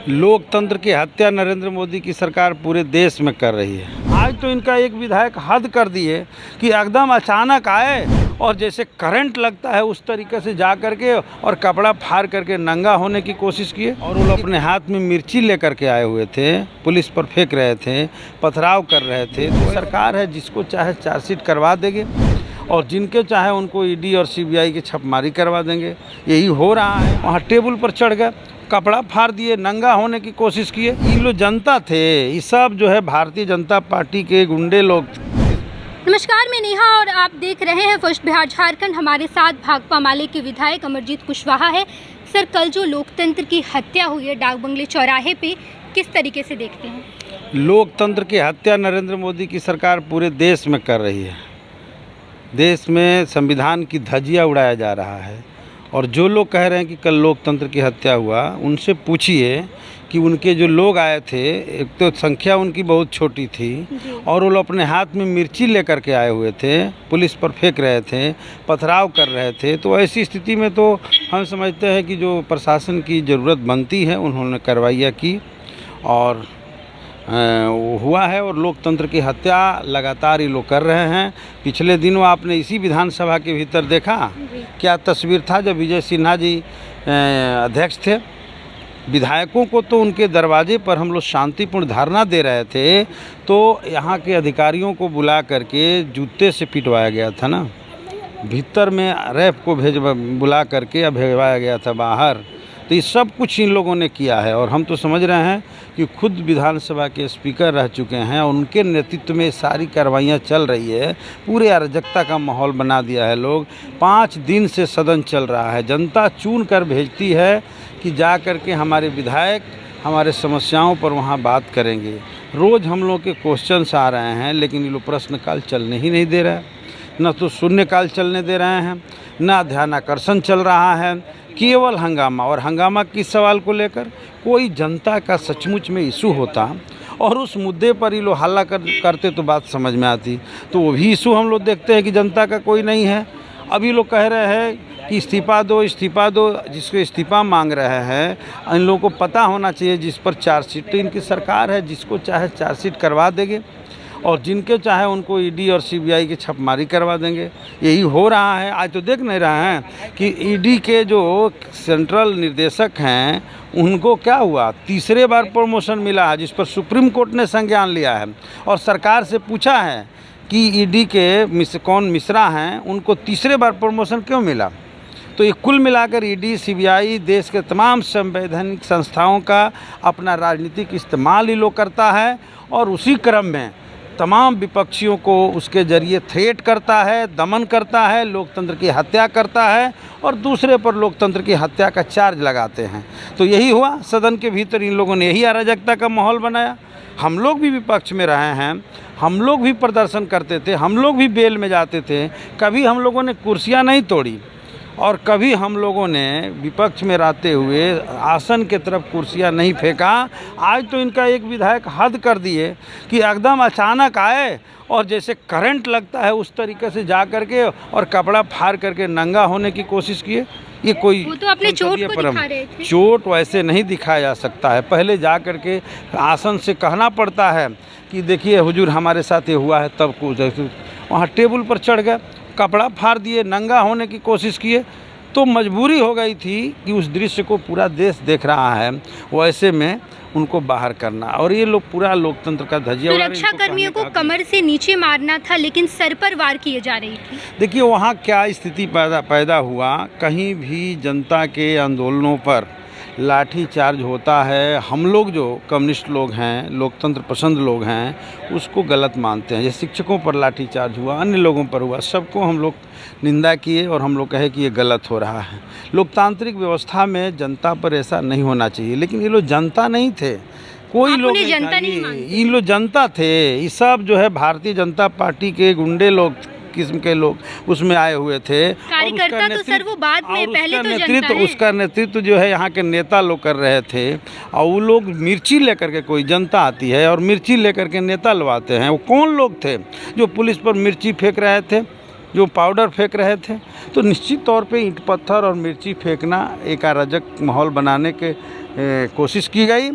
लोकतंत्र की हत्या नरेंद्र मोदी की सरकार पूरे देश में कर रही है। आज तो इनका एक विधायक हद कर दिए कि एकदम अचानक आए और जैसे करंट लगता है उस तरीके से जा करके और कपड़ा फाड़ करके नंगा होने की कोशिश किए। और वो अपने हाथ में मिर्ची लेकर के आए हुए थे, पुलिस पर फेंक रहे थे, पथराव कर रहे थे। तो सरकार है जिसको चाहे चार्जशीट करवा देंगे और जिनके चाहे उनको ईडी और सीबीआई की छापेमारी करवा देंगे। यही हो रहा है। वहाँ टेबल पर चढ़ गए, कपड़ा फाड़ दिए, नंगा होने की कोशिश किए। ये लोग जनता थे, ये सब जो है भारतीय जनता पार्टी के गुंडे लोग थे। नमस्कार, मैं नेहा और आप देख रहे हैं फर्स्ट बिहार झारखंड। हमारे साथ भाकपा माले के विधायक अमरजीत कुशवाहा है। सर, कल जो लोकतंत्र की हत्या हुई है डाक बंगले चौराहे पे, किस तरीके से देखते हैं? लोकतंत्र की हत्या नरेंद्र मोदी की सरकार पूरे देश में कर रही है। देश में संविधान की धज्जियां उड़ाया जा रहा है। और जो लोग कह रहे हैं कि कल लोकतंत्र की हत्या हुआ, उनसे पूछिए कि उनके जो लोग आए थे, एक तो संख्या उनकी बहुत छोटी थी और वो अपने हाथ में मिर्ची लेकर के आए हुए थे, पुलिस पर फेंक रहे थे, पथराव कर रहे थे। तो ऐसी स्थिति में तो हम समझते हैं कि जो प्रशासन की ज़रूरत बनती है उन्होंने कार्रवाइयाँ की और वो हुआ है। और लोकतंत्र की हत्या लगातार ये लोग कर रहे हैं। पिछले दिनों आपने इसी विधानसभा के भीतर देखा क्या तस्वीर था जब विजय सिन्हा जी अध्यक्ष थे। विधायकों को तो उनके दरवाजे पर हम लोग शांतिपूर्ण धरना दे रहे थे तो यहाँ के अधिकारियों को बुला करके जूते से पिटवाया गया था ना। भीतर में रैफ को बुला करके भेजवाया गया था बाहर। तो ये सब कुछ इन लोगों ने किया है। और हम तो समझ रहे हैं कि खुद विधानसभा के स्पीकर रह चुके हैं और उनके नेतृत्व में सारी कार्रवाइयाँ चल रही है। पूरे अराजकता का माहौल बना दिया है लोग। 5 दिन से सदन चल रहा है। जनता चुन कर भेजती है कि जा कर के हमारे विधायक हमारे समस्याओं पर वहाँ बात करेंगे। रोज़ हम लोग के क्वेश्चंस आ रहे हैं लेकिन ये लोग प्रश्नकाल चलने ही नहीं दे रहे, न तो शून्यकाल चलने दे रहे हैं, न ध्यानाकर्षण चल रहा है, केवल हंगामा। और हंगामा किस सवाल को लेकर? कोई जनता का सचमुच में इशू होता और उस मुद्दे पर ये लोग हल्ला करते तो बात समझ में आती। तो वो भी इशू हम लोग देखते हैं कि जनता का कोई नहीं है। अभी लोग कह रहे हैं कि इस्तीफ़ा दो, इस्तीफ़ा दो। जिसको इस्तीफ़ा मांग रहे हैं इन लोगों को पता होना चाहिए जिस पर चार्जशीट, तो इनकी सरकार है जिसको चाहे चार्जशीट करवा देंगे और जिनके चाहे उनको ईडी और सीबीआई की छापेमारी करवा देंगे। यही हो रहा है। आज तो देख नहीं रहे हैं कि ईडी के जो सेंट्रल निदेशक हैं उनको क्या हुआ, तीसरे बार प्रमोशन मिला है, जिस पर सुप्रीम कोर्ट ने संज्ञान लिया है और सरकार से पूछा है कि ईडी के कौन मिश्रा हैं, उनको तीसरे बार प्रमोशन क्यों मिला। तो ये कुल मिलाकर ईडी, सीबीआई देश के तमाम संवैधानिक संस्थाओं का अपना राजनीतिक इस्तेमाल ही लोग करता है और उसी क्रम में तमाम विपक्षियों को उसके ज़रिए थ्रेट करता है, दमन करता है, लोकतंत्र की हत्या करता है और दूसरे पर लोकतंत्र की हत्या का चार्ज लगाते हैं। तो यही हुआ। सदन के भीतर इन लोगों ने यही अराजकता का माहौल बनाया। हम लोग भी विपक्ष में रहे हैं, हम लोग भी प्रदर्शन करते थे, हम लोग भी बेल में जाते थे। कभी हम लोगों ने कुर्सियाँ नहीं तोड़ी और कभी हम लोगों ने विपक्ष में रहते हुए आसन के तरफ कुर्सियां नहीं फेंका। आज तो इनका एक विधायक हद कर दिए कि एकदम अचानक आए और जैसे करंट लगता है उस तरीके से जा करके और कपड़ा फाड़ करके नंगा होने की कोशिश किए। ये कोई वो तो अपने चोट को दिखा रहे थे। चोट वैसे नहीं दिखाया जा सकता है। पहले जा करके आसन से कहना पड़ता है कि देखिए हुजूर हमारे साथ ये हुआ है, तब कुछ वहाँ टेबल पर चढ़ गए, कपड़ा फाड़ दिए, नंगा होने की कोशिश किए। तो मजबूरी हो गई थी कि उस दृश्य को पूरा देश देख रहा है, वैसे में उनको बाहर करना। और ये लोग पूरा लोकतंत्र का धज्जिया। सुरक्षा कर्मियों को कमर से नीचे मारना था लेकिन सर पर वार किए जा रही थी। देखिए वहाँ क्या स्थिति पैदा हुआ। कहीं भी जनता के आंदोलनों पर लाठी चार्ज होता है। हम लोग जो कम्युनिस्ट लोग हैं, लोकतंत्र पसंद लोग हैं, उसको गलत मानते हैं। जैसे शिक्षकों पर लाठी चार्ज हुआ, अन्य लोगों पर हुआ, सबको हम लोग निंदा किए और हम लोग कहे कि ये गलत हो रहा है। लोकतांत्रिक व्यवस्था में जनता पर ऐसा नहीं होना चाहिए। लेकिन ये लोग जनता नहीं थे, कोई लोग ये लोग जनता थे। ये सब जो है भारतीय जनता पार्टी के गुंडे लोग किस्म के लोग उसमें आए हुए थे। कार्यकर्ता तो सर वो बाद में, पहले तो जनता है। उसका नेतृत्व जो है यहाँ के नेता लोग कर रहे थे। और वो लोग मिर्ची लेकर के, कोई जनता आती है और मिर्ची लेकर के नेता लवाते हैं। वो कौन लोग थे जो पुलिस पर मिर्ची फेंक रहे थे, जो पाउडर फेंक रहे थे? तो निश्चित तौर पे ईंट पत्थर और मिर्ची फेंकना एक अराजक माहौल बनाने के कोशिश की गई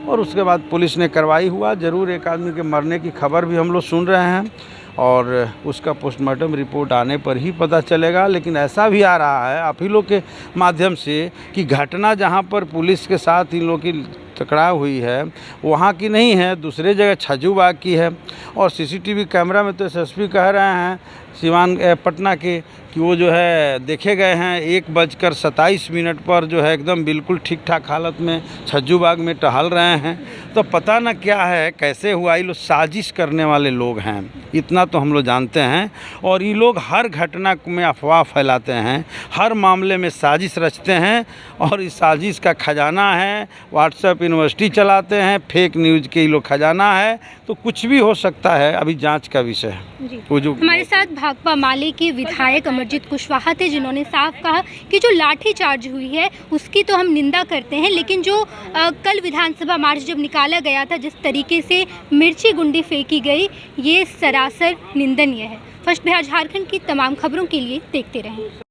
और उसके बाद पुलिस ने कार्रवाई हुआ। ज़रूर एक आदमी के मरने की खबर भी हम लोग सुन रहे हैं और उसका पोस्टमार्टम रिपोर्ट आने पर ही पता चलेगा। लेकिन ऐसा भी आ रहा है आप ही लोग के माध्यम से कि घटना जहां पर पुलिस के साथ इन लोग की टकराव हुई है वहाँ की नहीं है, दूसरे जगह छजूबाग की है। और सीसीटीवी कैमरा में तो एसएसपी कह रहे हैं सिवान पटना के कि वो जो है देखे गए हैं 1:27 पर जो है एकदम बिल्कुल ठीक ठाक हालत में छज्जूबाग में टहल रहे हैं। तो पता न क्या है कैसे हुआ, ये लोग साजिश करने वाले लोग हैं, इतना तो हम लोग जानते हैं। और ये लोग हर घटना में अफवाह फैलाते हैं, हर मामले में साजिश रचते हैं और इस साजिश का खजाना है। व्हाट्सएप यूनिवर्सिटी चलाते हैं, फेक न्यूज़ के ये लोग खजाना है। तो कुछ भी हो सकता है, अभी जांच का विषय है। वो जो हमारे साथ भाकपा माले के विधायक अमरजीत कुशवाहा थे जिन्होंने साफ कहा कि जो लाठीचार्ज हुई है उसकी तो हम निंदा करते हैं, लेकिन जो कल विधानसभा मार्च जब निकाला गया था, जिस तरीके से मिर्ची गुंडी फेंकी गई, ये सरासर निंदनीय है। फर्स्ट बिहार झारखंड की तमाम खबरों के लिए देखते रहें।